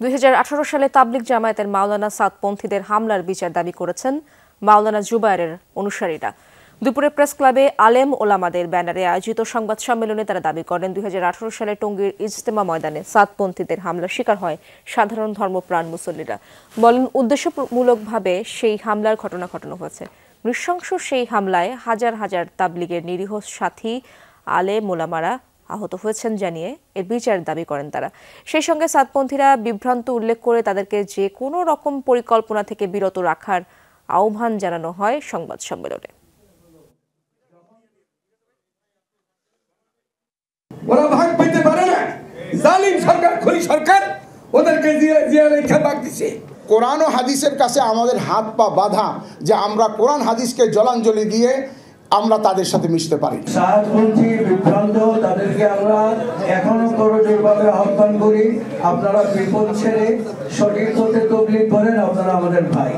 2018 সালে তাবলিগ জামায়াতের মাওলানা সাদপন্থীদের হামলার বিচার দাবি করেছেন মাওলানা জুবায়েরের অনুসারীরা। দুপুরে প্রেস ক্লাবে আলেম ওলামাদের ব্যানারে আয়োজিত সংবাদ সম্মেলনে তারা দাবি করেন 2018 সালে টঙ্গীর ইজতেমা ময়দানে সাদপন্থীদের হামলার শিকার হয় সাধারণ ধর্মপ্রাণ মুসল্লিরা। বলেন উদ্দেশ্যমূলকভাবে সেই হামলার ঘটনা ঘটানো হয়েছে। নৃশংস সেই হামলায় হাজার হাজার তাবলিগের নিরীহ সাথী আলেম ওলামারা আহত হয়েছেন জানিয়ে এর বিচার দাবি করেন তারা। সেই সঙ্গে সাদপন্থীরা বিভ্রান্ত উল্লেখ করে তাদেরকে যে কোনো রকম পরিকল্পনা থেকে বিরত রাখার আহ্বান জানানো হয় সংবাদ সম্মেলনে। ওরা ভাগ পেতে পারে না, জালিম সরকার, খনি সরকার ওদেরকে দিয়ে রেখে ভাগ দিছে। কোরআন ও হাদিসের কাছে আমাদের হাত পা বাঁধা যে আমরা কোরআন হাদিসকে জলাঞ্জলি দিয়ে আমরা তাদের সাথে মিশতে পারি। সাদপন্থী বিভ্রান্ত তাদেরকে আমরা এখনো করজোড়ভাবে আহ্বান করি, আপনারা বিপদ ছেড়ে সঠিক পথে তবলিগ করেন, আপনারা আমাদের ভাই।